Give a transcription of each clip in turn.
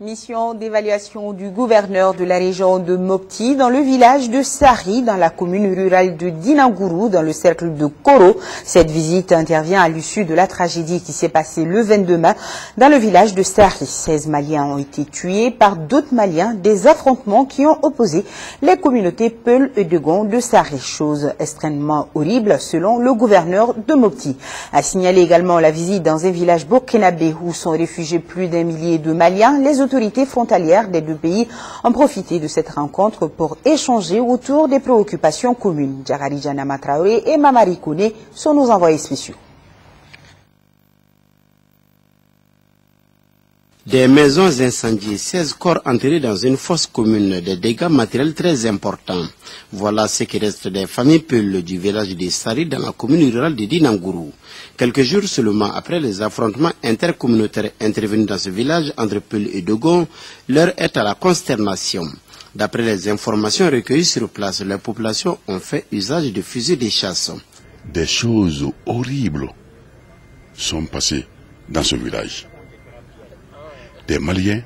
Mission d'évaluation du gouverneur de la région de Mopti dans le village de Sari, dans la commune rurale de Dinangourou, dans le cercle de Koro. Cette visite intervient à l'issue de la tragédie qui s'est passée le 22 mai dans le village de Sari. 16 Maliens ont été tués par d'autres Maliens, des affrontements qui ont opposé les communautés Peul et Degon de Sari. Chose extrêmement horrible selon le gouverneur de Mopti. A signalé également la visite dans un village burkinabé où sont réfugiés plus d'un millier de Maliens. Les autorités frontalières des deux pays ont profité de cette rencontre pour échanger autour des préoccupations communes. Djagari Janama Traoré et Mamari Kone sont nos envoyés spéciaux. Des maisons incendiées, 16 corps enterrés dans une fosse commune, des dégâts matériels très importants. Voilà ce qui reste des familles Peul du village de Sari dans la commune rurale de Dinangourou. Quelques jours seulement après les affrontements intercommunautaires intervenus dans ce village entre Peul et Degon, l'heure est à la consternation. D'après les informations recueillies sur place, les populations ont fait usage de fusils de chasse. Des choses horribles sont passées dans ce village. Des Maliens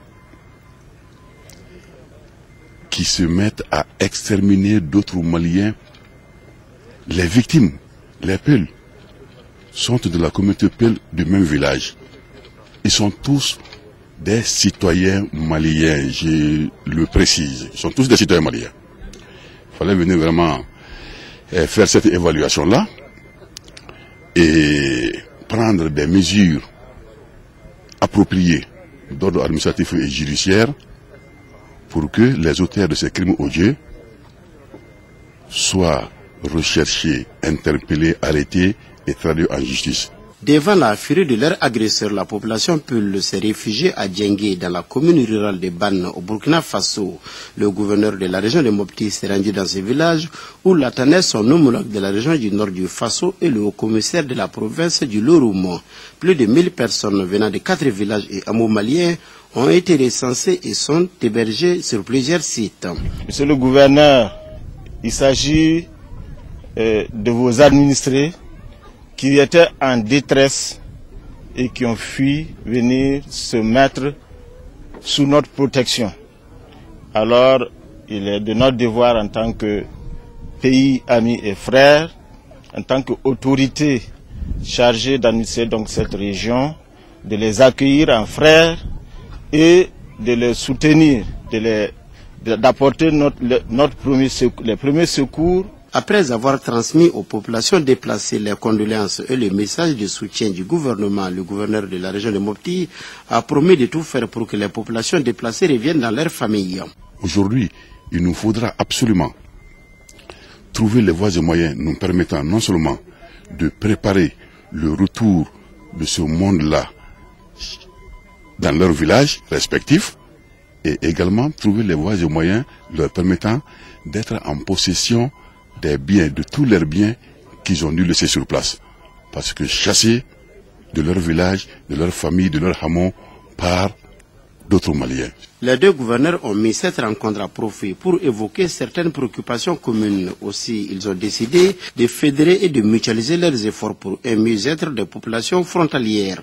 qui se mettent à exterminer d'autres Maliens. Les victimes, les Peul, sont de la communauté Peul du même village. Ils sont tous des citoyens maliens, je le précise. Ils sont tous des citoyens maliens. Il fallait venir vraiment faire cette évaluation-là et prendre des mesures appropriées d'ordre administratif et judiciaire pour que les auteurs de ces crimes odieux soient recherchés, interpellés, arrêtés et traduits en justice. Devant la furie de leurs agresseurs, la population Peul s'est réfugiée à Djengué, dans la commune rurale de Ban, au Burkina Faso. Le gouverneur de la région de Mopti s'est rendu dans ce village où l'attendait son homologue de la région du nord du Faso et le haut-commissaire de la province du Loromo. Plus de 1000 personnes venant de 4 villages et hameaux maliens ont été recensées et sont hébergées sur plusieurs sites. Monsieur le gouverneur, il s'agit de vos administrés qui étaient en détresse et qui ont fui venir se mettre sous notre protection. Alors, il est de notre devoir en tant que pays amis et frères, en tant qu'autorité chargée d'administrer donc cette région, de les accueillir en frères et de les soutenir, d'apporter les premiers secours. Après avoir transmis aux populations déplacées les condoléances et les messages de soutien du gouvernement, le gouverneur de la région de Mopti a promis de tout faire pour que les populations déplacées reviennent dans leurs familles. Aujourd'hui, il nous faudra absolument trouver les voies et moyens nous permettant non seulement de préparer le retour de ce monde-là dans leurs villages respectifs, et également trouver les voies et moyens leur permettant d'être en possession des biens, de tous leurs biens qu'ils ont dû laisser sur place. Parce que chassés de leur village, de leur famille, de leur hameau par d'autres Maliens. Les deux gouverneurs ont mis cette rencontre à profit pour évoquer certaines préoccupations communes. Aussi, ils ont décidé de fédérer et de mutualiser leurs efforts pour un mieux-être des populations frontalières.